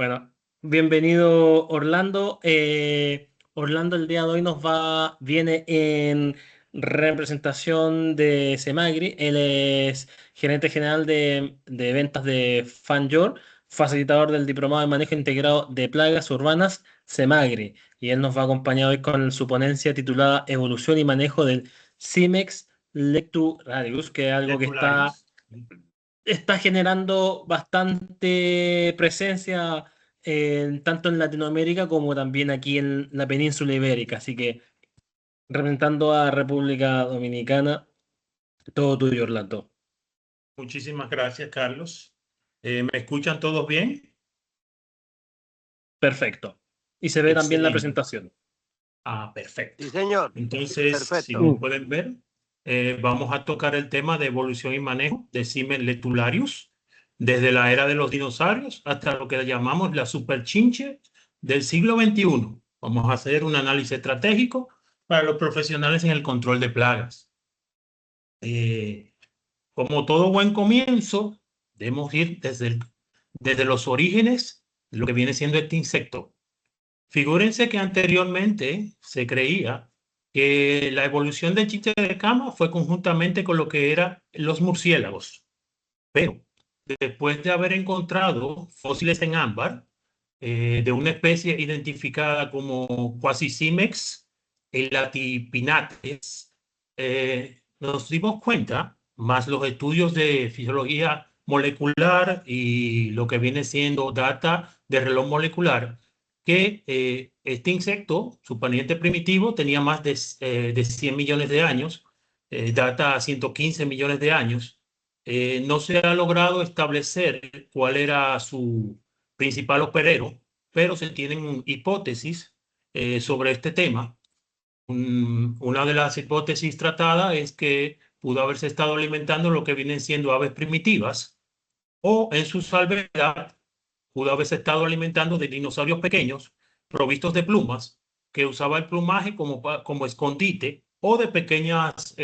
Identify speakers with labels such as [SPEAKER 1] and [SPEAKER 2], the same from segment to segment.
[SPEAKER 1] Bueno, bienvenido Orlando. Orlando el día de hoy viene en representación de Semagri. Él es gerente general de ventas de FanYour, facilitador del diplomado de manejo integrado de plagas urbanas Semagri. Y él nos va a acompañar hoy con su ponencia titulada Evolución y manejo del Cimex Lecturarius, que es algo que
[SPEAKER 2] Lectularius.
[SPEAKER 1] está generando bastante presencia tanto en Latinoamérica como también aquí en la península ibérica. Así que representando a República Dominicana, todo tuyo, Orlando.
[SPEAKER 2] Muchísimas gracias, Carlos. ¿Me escuchan todos bien?
[SPEAKER 1] Perfecto. Y se ve también la
[SPEAKER 2] Excelente.
[SPEAKER 1] presentación.
[SPEAKER 2] Perfecto.
[SPEAKER 3] Sí, señor.
[SPEAKER 2] Entonces, si
[SPEAKER 3] Perfecto.
[SPEAKER 2] nos pueden ver, vamos a tocar el tema de evolución y manejo de Cimex lectularius, desde la era de los dinosaurios hasta lo que llamamos la superchinche del siglo XXI. Vamos a hacer un análisis estratégico para los profesionales en el control de plagas. Como todo buen comienzo, debemos ir desde los orígenes de lo que viene siendo este insecto. Figúrense que anteriormente se creía que la evolución del chinche de cama fue conjuntamente con lo que eran los murciélagos. Pero después de haber encontrado fósiles en ámbar de una especie identificada como Quasicimex elatipinates, nos dimos cuenta, más los estudios de fisiología molecular y lo que viene siendo data de reloj molecular, que este insecto, su pariente primitivo, tenía más de 100 millones de años, data a 115 millones de años. No se ha logrado establecer cuál era su principal operero, pero se tienen hipótesis sobre este tema. Una de las hipótesis tratadas es que pudo haberse estado alimentando lo que vienen siendo aves primitivas, o en su salvedad pudo haberse estado alimentando de dinosaurios pequeños provistos de plumas, que usaba el plumaje como escondite, o de pequeños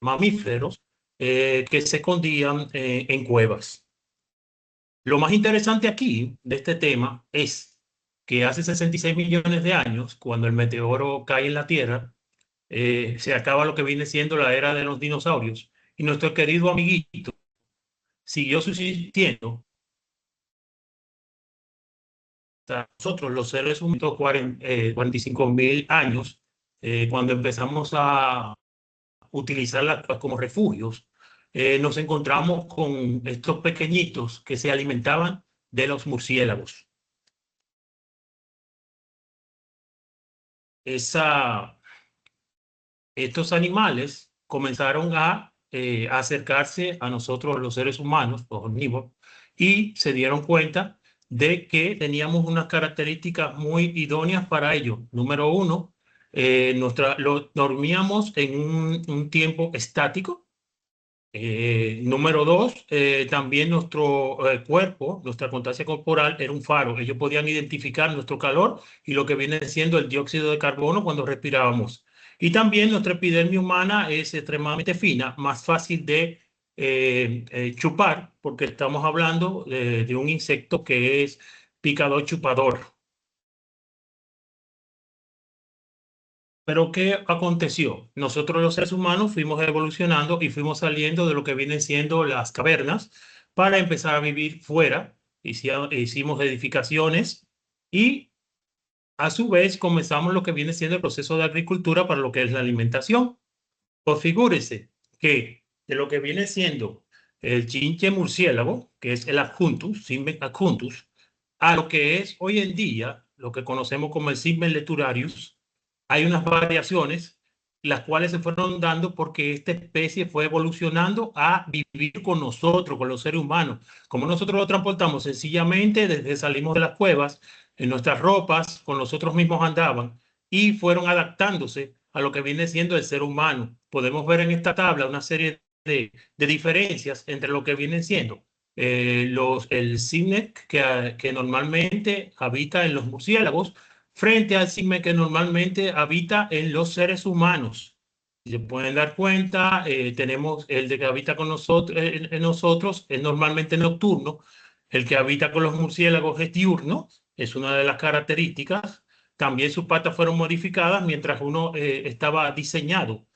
[SPEAKER 2] mamíferos que se escondían en cuevas. Lo más interesante aquí de este tema es que hace 66 millones de años, cuando el meteoro cae en la Tierra, se acaba lo que viene siendo la era de los dinosaurios, y nuestro querido amiguito siguió subsistiendo hasta nosotros, los seres humanos, 45.000 años, cuando empezamos a utilizarlas como refugios. Nos encontramos con estos pequeñitos que se alimentaban de los murciélagos. Estos animales comenzaron a acercarse a nosotros, los seres humanos, los omnívoros, y se dieron cuenta de que teníamos unas características muy idóneas para ello. Número uno, dormíamos en un tiempo estático. Número dos, también nuestro cuerpo, nuestra constancia corporal era un faro. Ellos podían identificar nuestro calor y lo que viene siendo el dióxido de carbono cuando respirábamos. Y también nuestra epidermis humana es extremadamente fina, más fácil de chupar, porque estamos hablando de un insecto que es picador chupador. Pero ¿qué aconteció? Nosotros los seres humanos fuimos evolucionando y fuimos saliendo de lo que vienen siendo las cavernas para empezar a vivir fuera. Hicimos edificaciones y a su vez comenzamos lo que viene siendo el proceso de agricultura para lo que es la alimentación. Pues figúrese que de lo que viene siendo el chinche murciélago, que es el Adjuntus, Cimex adjuntus, a lo que es hoy en día lo que conocemos como el Cimex lecturarius, hay unas variaciones, las cuales se fueron dando porque esta especie fue evolucionando a vivir con nosotros, con los seres humanos. Como nosotros lo transportamos sencillamente desde salimos de las cuevas, en nuestras ropas, con nosotros mismos andaban y fueron adaptándose a lo que viene siendo el ser humano. Podemos ver en esta tabla una serie de diferencias entre lo que vienen siendo el Cimex que normalmente habita en los murciélagos, frente al Cimex que normalmente habita en los seres humanos. Si se pueden dar cuenta, tenemos el de que habita con nosotros, en nosotros, es normalmente nocturno, El que habita con los murciélagos es diurno, es una de las características. También sus patas fueron modificadas mientras uno estaba diseñado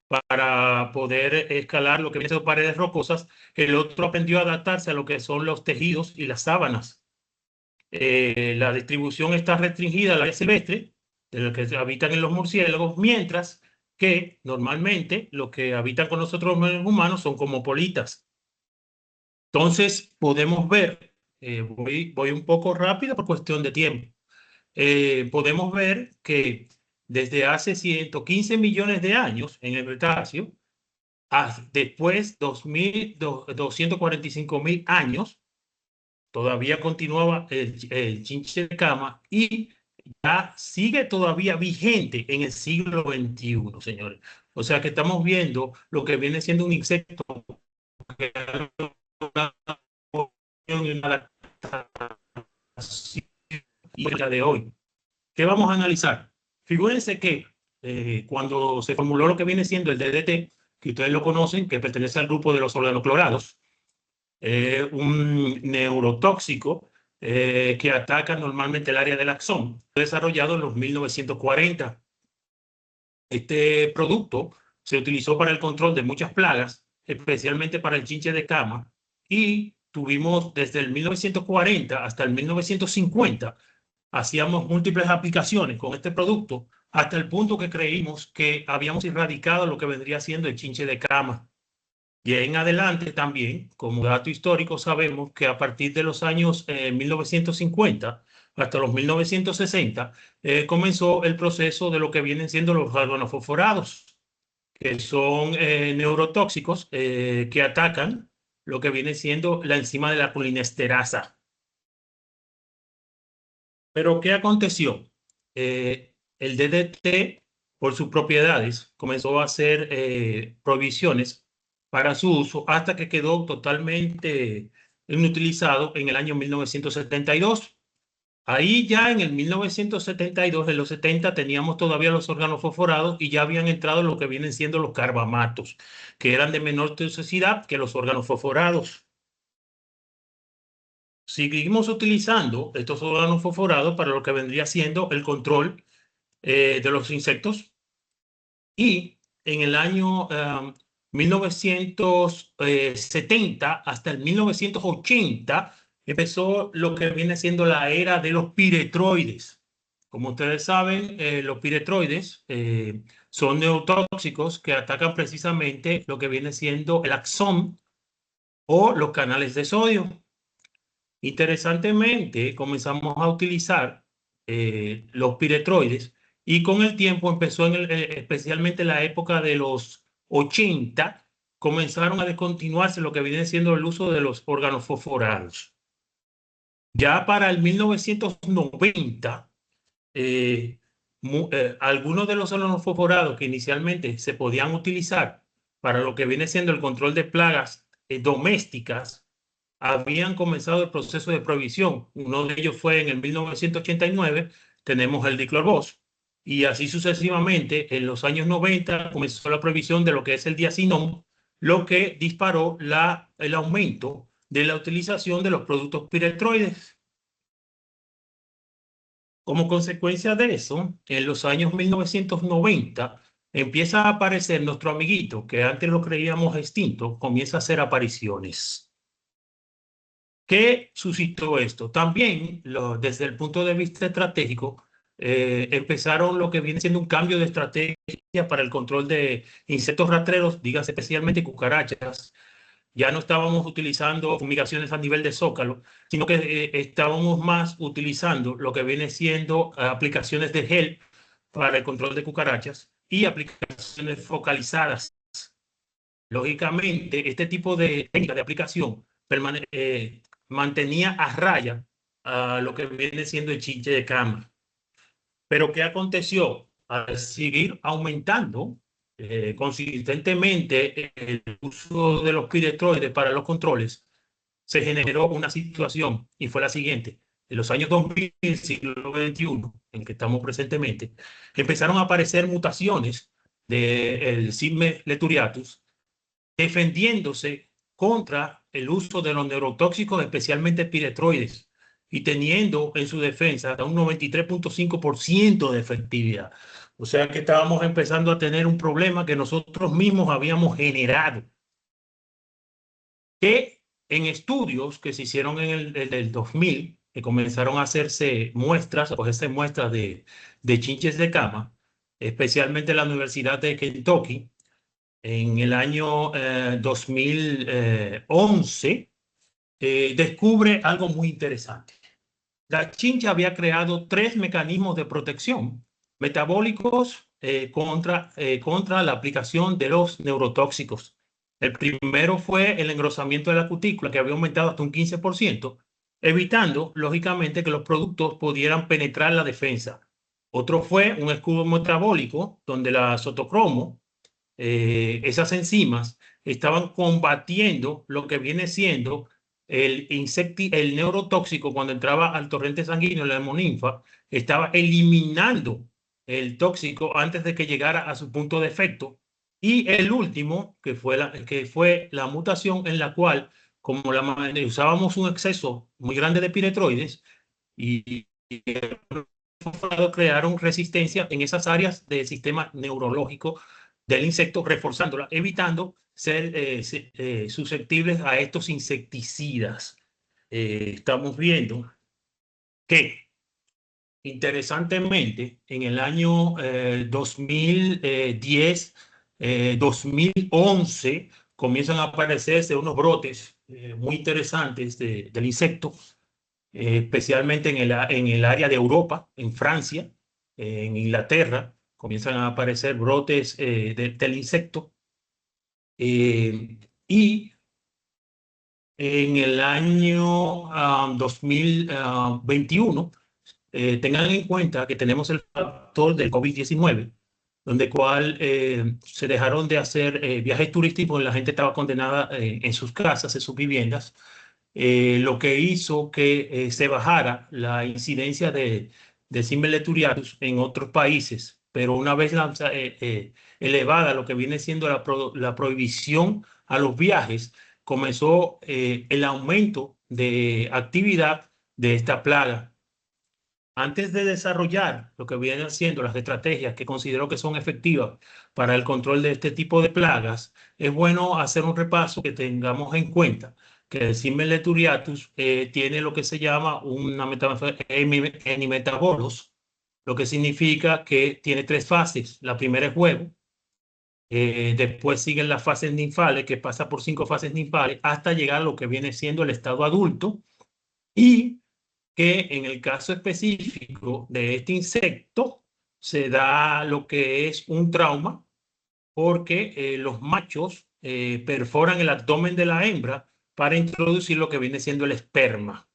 [SPEAKER 2] para poder escalar lo que viene siendo paredes rocosas. El otro aprendió a adaptarse a lo que son los tejidos y las sábanas. La distribución está restringida al área silvestre, de lo que habitan en los murciélagos, mientras que normalmente los que habitan con nosotros los humanos son como politas. Entonces podemos ver, voy un poco rápido por cuestión de tiempo, podemos ver que desde hace 115 millones de años en el Cretáceo, después 245.000 años, todavía continuaba el chinche de cama y ya sigue todavía vigente en el siglo XXI, señores. O sea que estamos viendo lo que viene siendo un insecto que de hoy. ¿Qué vamos a analizar? Figúrense que cuando se formuló lo que viene siendo el DDT, que ustedes lo conocen, que pertenece al grupo de los organoclorados, un neurotóxico que ataca normalmente el área del axón, desarrollado en los 1940. Este producto se utilizó para el control de muchas plagas, especialmente para el chinche de cama, y tuvimos desde el 1940 hasta el 1950, hacíamos múltiples aplicaciones con este producto hasta el punto que creímos que habíamos erradicado lo que vendría siendo el chinche de cama. Y en adelante también, como dato histórico, sabemos que a partir de los años 1950 hasta los 1960 comenzó el proceso de lo que vienen siendo los organofosforados, que son neurotóxicos que atacan lo que viene siendo la enzima de la colinesterasa. Pero ¿qué aconteció? El DDT, por sus propiedades, comenzó a hacer prohibiciones para su uso hasta que quedó totalmente inutilizado en el año 1972. Ahí ya en el 1972, en los 70, teníamos todavía los órganos fosforados y ya habían entrado lo que vienen siendo los carbamatos, que eran de menor toxicidad que los órganos fosforados. Seguimos utilizando estos órganos fosforados para lo que vendría siendo el control de los insectos, y en el año 1970 hasta el 1980 empezó lo que viene siendo la era de los piretroides. Como ustedes saben, los piretroides son neurotóxicos que atacan precisamente lo que viene siendo el axón o los canales de sodio. Interesantemente, comenzamos a utilizar los piretroides y con el tiempo empezó, especialmente en la época de los 80, comenzaron a descontinuarse lo que viene siendo el uso de los órganos fosforados. Ya para el 1990, algunos de los órganos fosforados que inicialmente se podían utilizar para lo que viene siendo el control de plagas domésticas, habían comenzado el proceso de prohibición. Uno de ellos fue en el 1989, tenemos el diclorbos, y así sucesivamente. En los años 90 comenzó la prohibición de lo que es el diacinón, lo que disparó el aumento de la utilización de los productos piretroides. Como consecuencia de eso, en los años 1990 empieza a aparecer nuestro amiguito, que antes lo creíamos extinto, comienza a hacer apariciones. ¿Qué suscitó esto? También, desde el punto de vista estratégico, empezaron lo que viene siendo un cambio de estrategia para el control de insectos rastreros, dígase especialmente cucarachas. Ya no estábamos utilizando fumigaciones a nivel de zócalo, sino que estábamos más utilizando lo que viene siendo aplicaciones de gel para el control de cucarachas y aplicaciones focalizadas. Lógicamente, este tipo de técnica de aplicación mantenía a raya lo que viene siendo el chinche de cama. Pero ¿qué aconteció? Al seguir aumentando consistentemente el uso de los piretroides para los controles, se generó una situación y fue la siguiente. En los años 2000, siglo XXI, en que estamos presentemente, empezaron a aparecer mutaciones del Cisne leturiatus defendiéndose contra el uso de los neurotóxicos, especialmente piretroides, y teniendo en su defensa hasta un 93.5% de efectividad. O sea que estábamos empezando a tener un problema que nosotros mismos habíamos generado, que en estudios que se hicieron en el 2000, que comenzaron a hacerse muestras, a cogerse muestras de chinches de cama, especialmente en la Universidad de Kentucky, en el año 2011, descubre algo muy interesante. La chincha había creado 3 mecanismos de protección metabólicos contra la aplicación de los neurotóxicos. El primero fue el engrosamiento de la cutícula, que había aumentado hasta un 15%, evitando, lógicamente, que los productos pudieran penetrar la defensa. Otro fue un escudo metabólico, donde la sotocromo, esas enzimas, estaban combatiendo lo que viene siendo el neurotóxico cuando entraba al torrente sanguíneo, la hemoninfa, estaba eliminando el tóxico antes de que llegara a su punto de efecto. Y el último, que fue la mutación en la cual, como usábamos un exceso muy grande de piretroides, y crearon resistencia en esas áreas del sistema neurológico del insecto, reforzándola, evitando ser susceptibles a estos insecticidas. Estamos viendo que, interesantemente, en el año 2010, 2011, comienzan a aparecerse unos brotes muy interesantes del insecto, especialmente en el área de Europa, en Francia, en Inglaterra, comienzan a aparecer brotes del insecto. Y en el año 2021, tengan en cuenta que tenemos el factor del COVID-19, donde cual se dejaron de hacer viajes turísticos, la gente estaba condenada en sus casas, en sus viviendas, lo que hizo que se bajara la incidencia de Simile turiatus en otros países, pero una vez elevada lo que viene siendo la prohibición a los viajes, comenzó el aumento de actividad de esta plaga. Antes de desarrollar lo que vienen siendo las estrategias que considero que son efectivas para el control de este tipo de plagas, es bueno hacer un repaso, que tengamos en cuenta que el Simile turiatus tiene lo que se llama una hemimetabolos, lo que significa que tiene 3 fases. La primera es huevo, después siguen las fases ninfales, que pasa por 5 fases ninfales hasta llegar a lo que viene siendo el estado adulto, y que en el caso específico de este insecto se da lo que es un trauma, porque los machos perforan el abdomen de la hembra para introducir lo que viene siendo el esperma.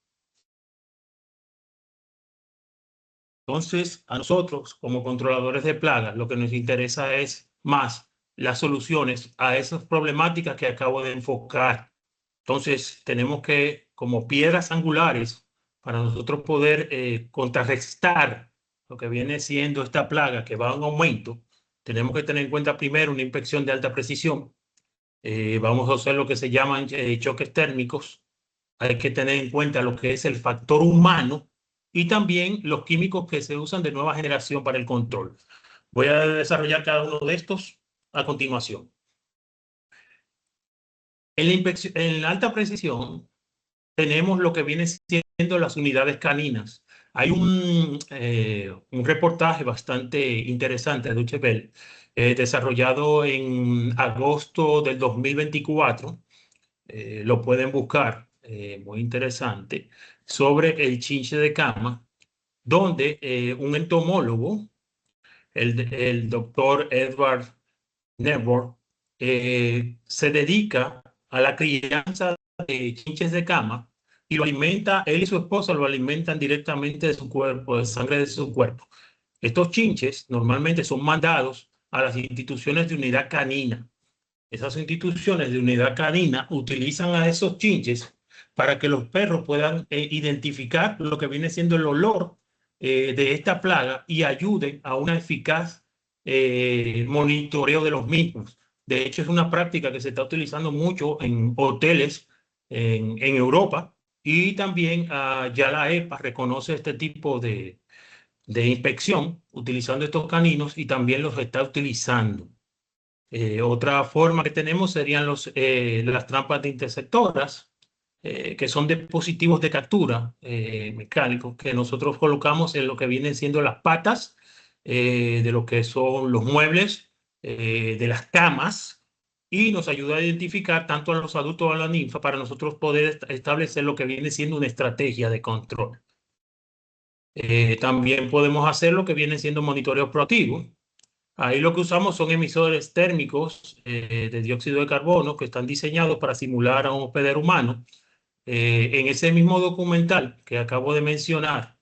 [SPEAKER 2] Entonces, a nosotros como controladores de plagas, lo que nos interesa es más las soluciones a esas problemáticas que acabo de enfocar. Entonces, tenemos que, como piedras angulares, para nosotros poder contrarrestar lo que viene siendo esta plaga que va en aumento, tenemos que tener en cuenta primero una inspección de alta precisión. Vamos a hacer lo que se llaman choques térmicos. Hay que tener en cuenta lo que es el factor humano y también los químicos que se usan de nueva generación para el control. Voy a desarrollar cada uno de estos a continuación. En la alta precisión tenemos lo que viene siendo las unidades caninas. Hay un reportaje bastante interesante de Deutsche Welle, desarrollado en agosto del 2024. Lo pueden buscar, muy interesante, sobre el chinche de cama, donde un entomólogo, el doctor Edward Nebor, se dedica a la crianza de chinches de cama y lo alimenta, él y su esposa lo alimentan directamente de su cuerpo, de sangre de su cuerpo. Estos chinches normalmente son mandados a las instituciones de unidad canina. Esas instituciones de unidad canina utilizan a esos chinches para que los perros puedan identificar lo que viene siendo el olor de esta plaga y ayuden a una eficaz monitoreo de los mismos. De hecho, es una práctica que se está utilizando mucho en hoteles en Europa, y también ya la EPA reconoce este tipo de inspección utilizando estos caninos y también los está utilizando. Otra forma que tenemos serían las trampas de interceptoras, que son dispositivos de captura mecánicos que nosotros colocamos en lo que vienen siendo las patas de lo que son los muebles, de las camas, y nos ayuda a identificar tanto a los adultos como a la ninfa para nosotros poder establecer lo que viene siendo una estrategia de control. También podemos hacer lo que viene siendo monitoreo proactivo. Ahí lo que usamos son emisores térmicos de dióxido de carbono que están diseñados para simular a un hospedero humano. En ese mismo documental que acabo de mencionar,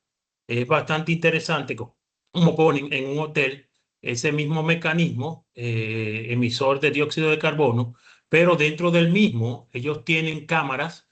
[SPEAKER 2] es bastante interesante como ponen en un hotel ese mismo mecanismo emisor de dióxido de carbono, pero dentro del mismo ellos tienen cámaras,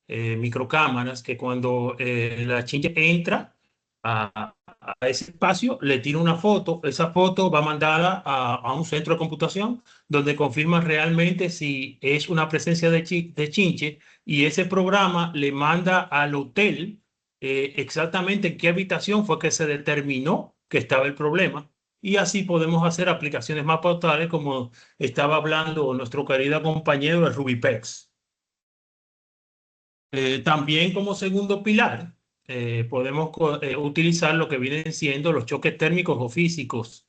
[SPEAKER 2] microcámaras, que cuando la chincha entra a ese espacio, le tira una foto, esa foto va mandada a un centro de computación donde confirma realmente si es una presencia de chinche, y ese programa le manda al hotel exactamente en qué habitación fue que se determinó que estaba el problema, y así podemos hacer aplicaciones más pautables como estaba hablando nuestro querido compañero de RubyPex. También como segundo pilar, podemos utilizar lo que vienen siendo los choques térmicos o físicos.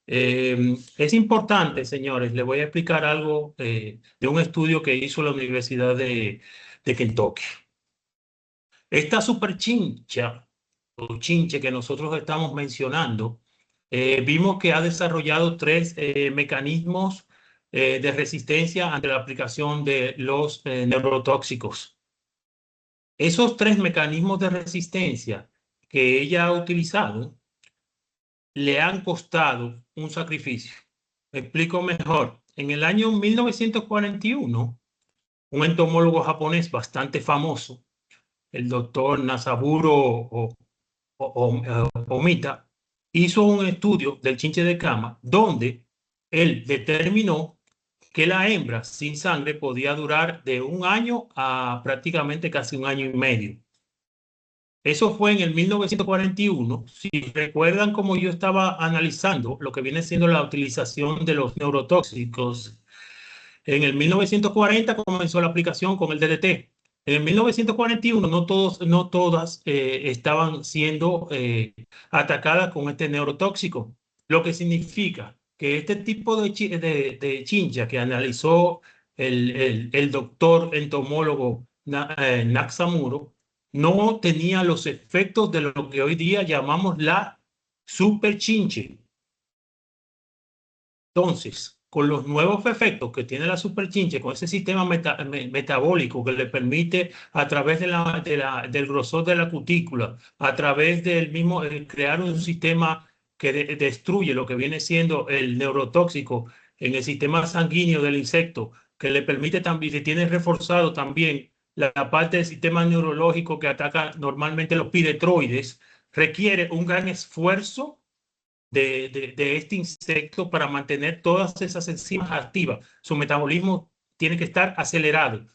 [SPEAKER 2] Es importante, señores, les voy a explicar algo de un estudio que hizo la Universidad de Kentucky. Esta super chincha o chinche que nosotros estamos mencionando, vimos que ha desarrollado tres mecanismos de resistencia ante la aplicación de los neurotóxicos. Esos tres mecanismos de resistencia que ella ha utilizado le han costado un sacrificio. Me explico mejor. En el año 1941, un entomólogo japonés bastante famoso, el doctor Nasaburo Omita, hizo un estudio del chinche de cama donde él determinó que la hembra sin sangre podía durar de un año a prácticamente casi un año y medio. Eso fue en el 1941. Si recuerdan, como yo estaba analizando lo que viene siendo la utilización de los neurotóxicos, en el 1940 comenzó la aplicación con el DDT. En el 1941 no todas estaban siendo atacadas con este neurotóxico, lo que significa que este tipo de chincha que analizó el doctor entomólogo Naxamuro no tenía los efectos de lo que hoy día llamamos la super chinche. Entonces, con los nuevos efectos que tiene la superchinche, con ese sistema metabólico que le permite a través del grosor de la cutícula, a través del mismo, crear un sistema que destruye lo que viene siendo el neurotóxico en el sistema sanguíneo del insecto, que le permite también, que tiene reforzado también la parte del sistema neurológico que ataca normalmente los piretroides, requiere un gran esfuerzo de este insecto para mantener todas esas enzimas activas. Su metabolismo tiene que estar acelerado.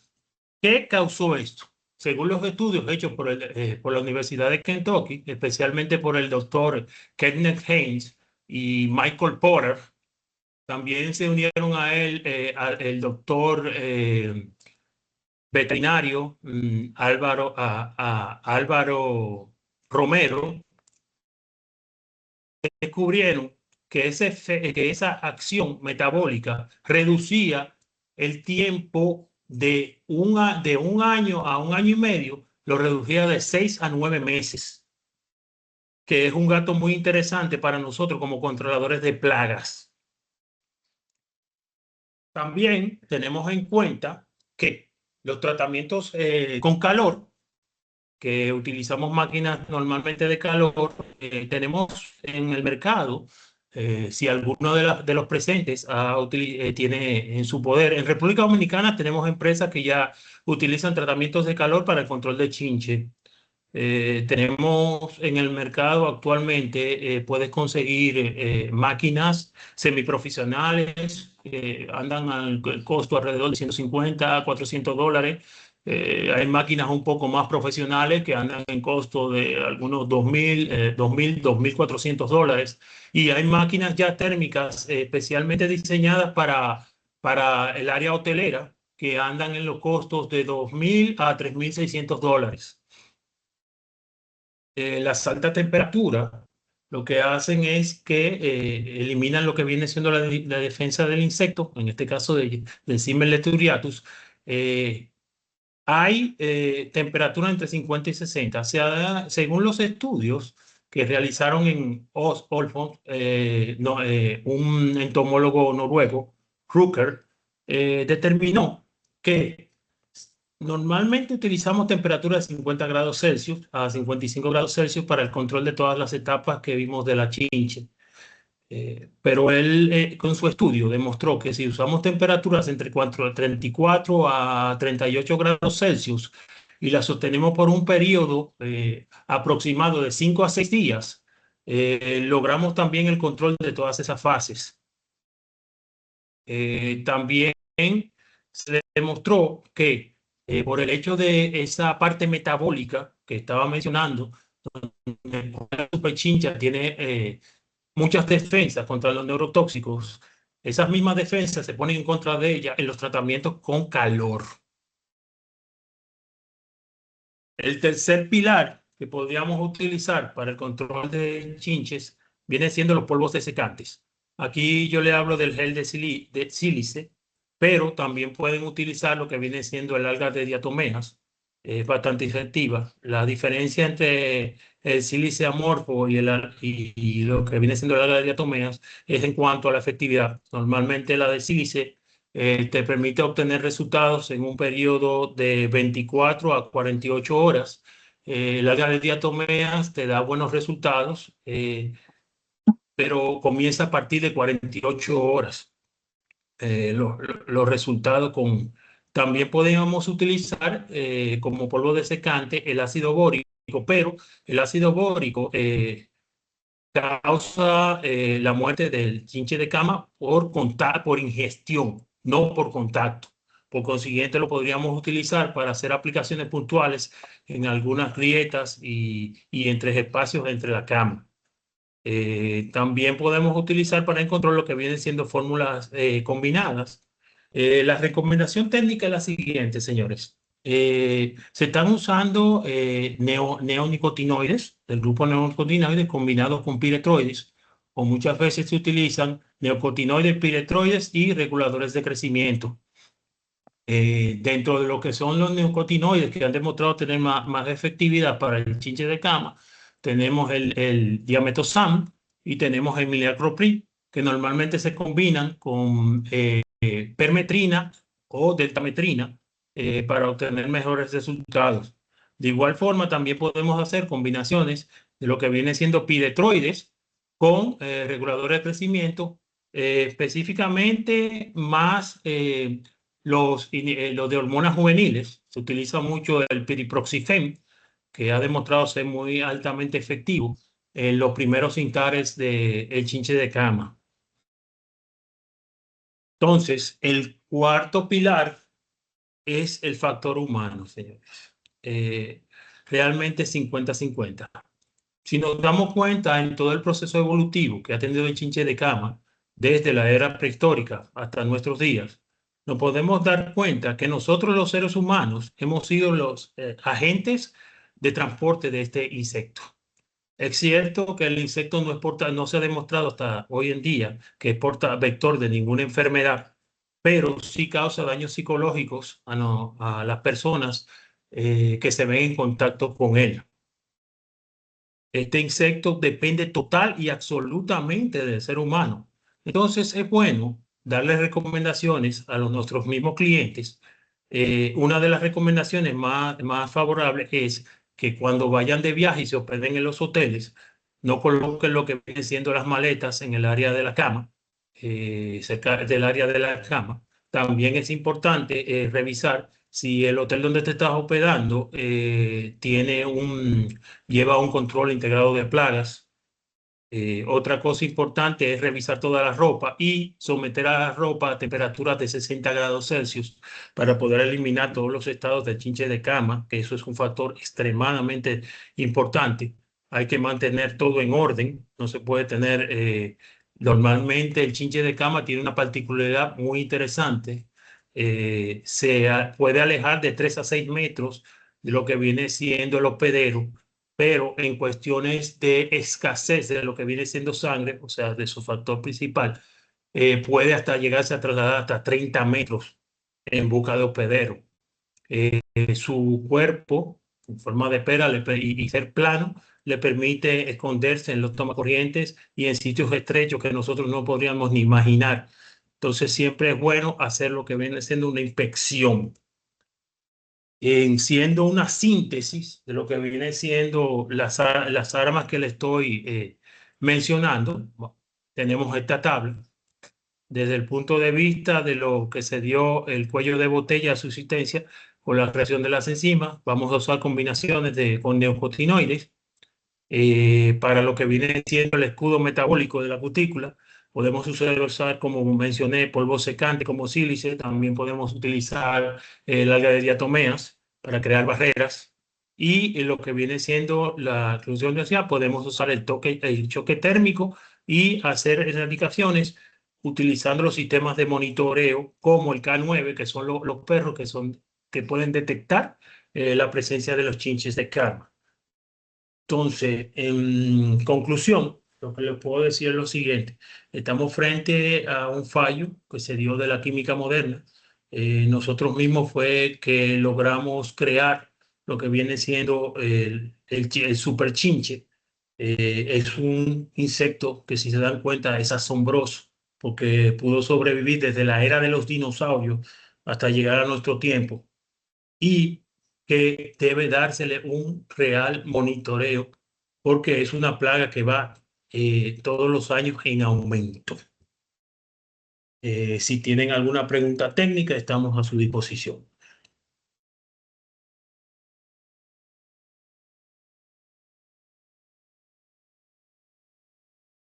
[SPEAKER 2] ¿Qué causó esto? Según los estudios hechos por la Universidad de Kentucky, especialmente por el doctor Kenneth Haynes y Michael Porter, también se unieron a él el doctor veterinario Álvaro Romero. Descubrieron que esa acción metabólica reducía el tiempo de un año a un año y medio, lo reducía de 6 a 9 meses, que es un dato muy interesante para nosotros como controladores de plagas. También tenemos en cuenta que los tratamientos con calor, que utilizamos máquinas normalmente de calor, tenemos en el mercado, si alguno de los presentes tiene en su poder. En República Dominicana tenemos empresas que ya utilizan tratamientos de calor para el control de chinche. Tenemos en el mercado actualmente, puedes conseguir máquinas semiprofesionales, andan al costo alrededor de $150 a $400, Hay máquinas un poco más profesionales que andan en costo de algunos 2.400 dólares. Y hay máquinas ya térmicas especialmente diseñadas para el área hotelera que andan en los costos de 2.000 a 3.600 dólares. Las altas temperaturas lo que hacen es que eliminan lo que viene siendo la defensa del insecto, en este caso del Cimes leturiatus. Hay temperatura entre 50 y 60. Según los estudios que realizaron en Olfont, un entomólogo noruego, Rücker, determinó que normalmente utilizamos temperatura de 50 grados Celsius a 55 grados Celsius para el control de todas las etapas que vimos de la chinche. Pero él, con su estudio, demostró que si usamos temperaturas entre 34 a 38 grados Celsius y las sostenemos por un periodo aproximado de 5 a 6 días, logramos también el control de todas esas fases. También se demostró que por el hecho de esa parte metabólica que estaba mencionando, la superchincha tiene muchas defensas contra los neurotóxicos. Esas mismas defensas se ponen en contra de ella en los tratamientos con calor. El tercer pilar que podríamos utilizar para el control de chinches viene siendo los polvos desecantes. Aquí yo le hablo del gel de sílice, pero también pueden utilizar lo que viene siendo el alga de diatomeas. Es bastante efectiva. La diferencia entre el sílice amorfo y lo que viene siendo el alga de diatomeas es en cuanto a la efectividad. Normalmente la de sílice te permite obtener resultados en un periodo de 24 a 48 horas. El alga de diatomeas te da buenos resultados, pero comienza a partir de 48 horas. Los resultados con... También podemos utilizar como polvo desecante el ácido bórico, pero el ácido bórico causa la muerte del chinche de cama por ingestión, no por contacto. Por consiguiente, lo podríamos utilizar para hacer aplicaciones puntuales en algunas grietas y entre espacios entre la cama. También podemos utilizar para encontrar lo que vienen siendo fórmulas combinadas. La recomendación técnica es la siguiente, señores. Se están usando neonicotinoides, del grupo neonicotinoides combinados con piretroides, o muchas veces se utilizan neocotinoides, piretroides y reguladores de crecimiento. Dentro de lo que son los neocotinoides que han demostrado tener más efectividad para el chinche de cama, tenemos el diamethoxam y tenemos el imidacloprid, que normalmente se combinan con permetrina o deltametrina para obtener mejores resultados. De igual forma, también podemos hacer combinaciones de lo que viene siendo piretroides con reguladores de crecimiento, específicamente más los de hormonas juveniles. Se utiliza mucho el piriproxifem, que ha demostrado ser muy altamente efectivo en los primeros intares del chinche de cama. Entonces, el cuarto pilar es el factor humano, señores. Realmente 50-50. Si nos damos cuenta en todo el proceso evolutivo que ha tenido el chinche de cama, desde la era prehistórica hasta nuestros días, nos podemos dar cuenta que nosotros los seres humanos hemos sido los agentes de transporte de este insecto. Es cierto que el insecto no se ha demostrado hasta hoy en día que es vector de ninguna enfermedad, pero sí causa daños psicológicos a las personas que se ven en contacto con él. Este insecto depende total y absolutamente del ser humano. Entonces es bueno darle recomendaciones a nuestros mismos clientes. Una de las recomendaciones más favorables es que cuando vayan de viaje y se hospeden en los hoteles, no coloquen lo que vienen siendo las maletas en el área de la cama, cerca del área de la cama. También es importante revisar si el hotel donde te estás hospedando lleva un control integrado de plagas. Otra cosa importante es revisar toda la ropa y someter a la ropa a temperaturas de 60 grados Celsius para poder eliminar todos los estados de chinche de cama, que eso es un factor extremadamente importante. Hay que mantener todo en orden, no se puede tener... normalmente el chinche de cama tiene una particularidad muy interesante. Puede alejar de 3 a 6 metros de lo que viene siendo el hospedero, pero en cuestiones de escasez de lo que viene siendo sangre, o sea, de su factor principal, puede hasta llegarse a trasladar hasta 30 metros en busca de hospedero. Su cuerpo, en forma de pera y ser plano, le permite esconderse en los tomacorrientes y en sitios estrechos que nosotros no podríamos ni imaginar. Entonces siempre es bueno hacer lo que viene siendo una inspección, en siendo una síntesis de lo que viene siendo las armas que le estoy mencionando. Bueno, tenemos esta tabla. Desde el punto de vista de lo que se dio el cuello de botella a su existencia con la creación de las enzimas, vamos a usar combinaciones con neocotinoides. Para lo que viene siendo el escudo metabólico de la cutícula, podemos usar, como mencioné, polvo secante como sílice. También podemos utilizar el alga de diatomeas para crear barreras. Y en lo que viene siendo la exclusión de ansiedad, podemos usar el choque térmico y hacer erradicaciones utilizando los sistemas de monitoreo como el K9, que son los perros que pueden detectar la presencia de los chinches de karma. Entonces, en conclusión, lo que les puedo decir es lo siguiente. Estamos frente a un fallo que se dio de la química moderna. Nosotros mismos fue que logramos crear lo que viene siendo el superchinche. Es un insecto que, si se dan cuenta, es asombroso porque pudo sobrevivir desde la era de los dinosaurios hasta llegar a nuestro tiempo, y que debe dársele un real monitoreo porque es una plaga que va todos los años en aumento. Si tienen alguna pregunta técnica, estamos a su disposición.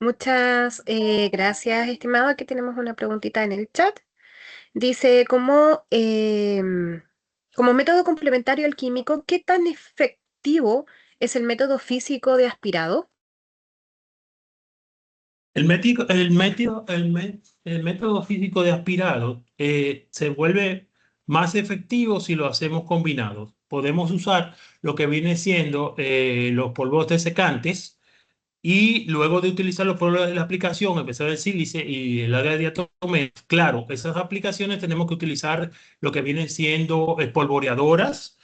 [SPEAKER 3] Muchas gracias, estimado. Aquí tenemos una preguntita en el chat. Dice, como método complementario al químico, ¿qué tan efectivo es el método físico de aspirado?
[SPEAKER 2] El método físico de aspirado se vuelve más efectivo si lo hacemos combinados. Podemos usar lo que viene siendo los polvos desecantes, y luego de utilizar los polvos de la aplicación, empezar el sílice y el área de diatomea. Claro, esas aplicaciones tenemos que utilizar lo que vienen siendo espolvoreadoras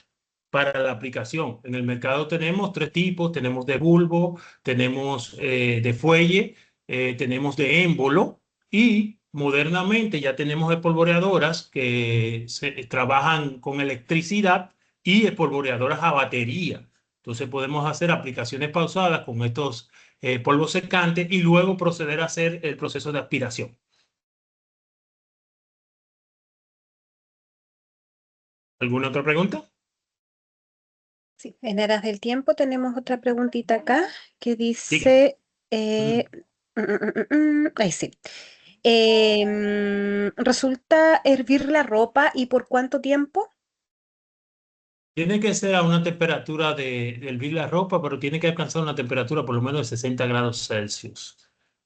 [SPEAKER 2] para la aplicación. En el mercado tenemos tres tipos: tenemos de bulbo, tenemos de fuelle, tenemos de émbolo, y modernamente ya tenemos espolvoreadoras que trabajan con electricidad y espolvoreadoras a batería. Entonces podemos hacer aplicaciones pausadas con estos polvos secantes y luego proceder a hacer el proceso de aspiración. ¿Alguna otra pregunta?
[SPEAKER 3] Sí, en aras del tiempo tenemos otra preguntita acá que
[SPEAKER 2] Diga.
[SPEAKER 3] dice, eh, ahí sí. ¿Resulta hervir la ropa y por cuánto tiempo?
[SPEAKER 2] Tiene que ser a una temperatura de hervir la ropa, pero tiene que alcanzar una temperatura por lo menos de 60 grados Celsius.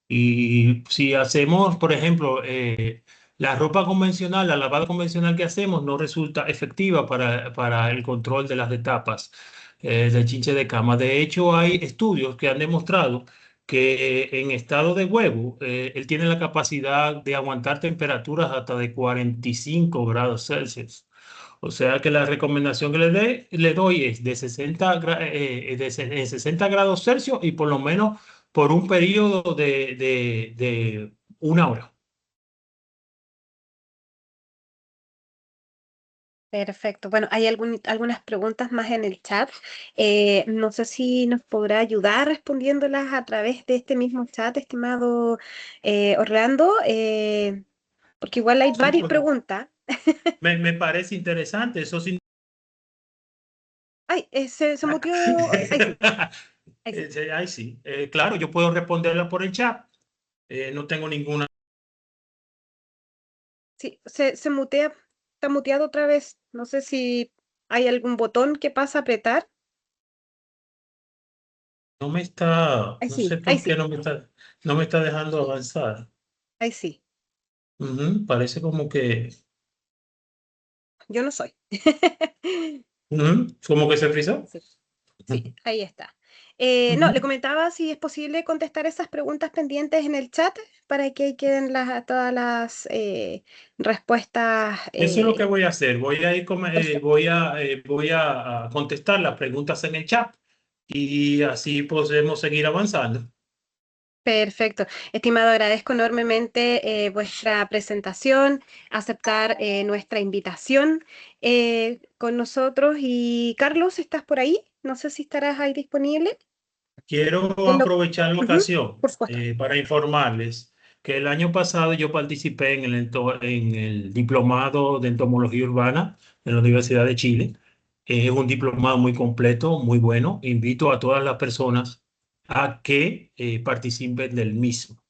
[SPEAKER 2] Y si hacemos, por ejemplo, la ropa convencional, la lavada convencional que hacemos, no resulta efectiva para el control de las etapas del chinche de cama. De hecho, hay estudios que han demostrado que en estado de huevo, él tiene la capacidad de aguantar temperaturas hasta de 45 grados Celsius. O sea que la recomendación que le doy es de 60 grados Celsius, y por lo menos por un periodo de una hora.
[SPEAKER 3] Perfecto. Bueno, hay algunas preguntas más en el chat. No sé si nos podrá ayudar respondiéndolas a través de este mismo chat, estimado Orlando, porque igual hay
[SPEAKER 2] Sí,
[SPEAKER 3] varias
[SPEAKER 2] pues,
[SPEAKER 3] preguntas.
[SPEAKER 2] me parece interesante. Eso sí.
[SPEAKER 3] Ay, se mutió. Ahí sí. Ahí sí.
[SPEAKER 2] Ahí sí. Claro, yo puedo responderla por el chat. No tengo ninguna.
[SPEAKER 3] Sí, se mutea, está muteado otra vez. No sé si hay algún botón que pasa a apretar.
[SPEAKER 2] No me está,
[SPEAKER 3] Ahí
[SPEAKER 2] no
[SPEAKER 3] sí,
[SPEAKER 2] sé
[SPEAKER 3] ahí
[SPEAKER 2] por qué
[SPEAKER 3] sí,
[SPEAKER 2] no me está dejando avanzar.
[SPEAKER 3] ahí sí.
[SPEAKER 2] Parece como que,
[SPEAKER 3] Yo no soy.
[SPEAKER 2] como que se frizó.
[SPEAKER 3] Sí, sí, ahí está. No, le
[SPEAKER 2] Ujú.
[SPEAKER 3] comentaba si es posible contestar esas preguntas pendientes en el chat para que ahí queden todas las respuestas.
[SPEAKER 2] Eso es lo que voy a hacer. Voy a ir,
[SPEAKER 3] Perfecto.
[SPEAKER 2] voy a contestar las preguntas en el chat y así podemos seguir avanzando.
[SPEAKER 3] Perfecto. Estimado, agradezco enormemente vuestra presentación, aceptar nuestra invitación con nosotros. Y Carlos, ¿estás por ahí? No sé si estarás ahí disponible.
[SPEAKER 2] Quiero
[SPEAKER 3] En lo-
[SPEAKER 2] aprovechar la
[SPEAKER 3] Ujú,
[SPEAKER 2] ocasión
[SPEAKER 3] por supuesto.
[SPEAKER 2] para informarles que el año pasado yo participé en el diplomado de entomología urbana en la Universidad de Chile. Es un diplomado muy completo, muy bueno. Invito a todas las personas a que participen del mismo.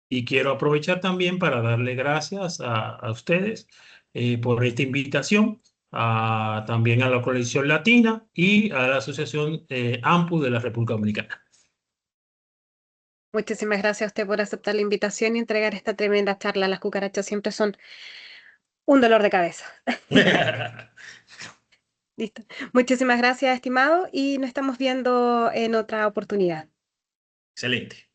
[SPEAKER 2] Y quiero aprovechar también para darle gracias a ustedes por esta invitación, también a la Coalición Latina y a la Asociación AMPU de la República Dominicana.
[SPEAKER 3] Muchísimas gracias a usted por aceptar la invitación y entregar esta tremenda charla. Las cucarachas siempre son un dolor de cabeza. Listo. Muchísimas gracias, estimado, y nos estamos viendo en otra oportunidad.
[SPEAKER 2] Excelente.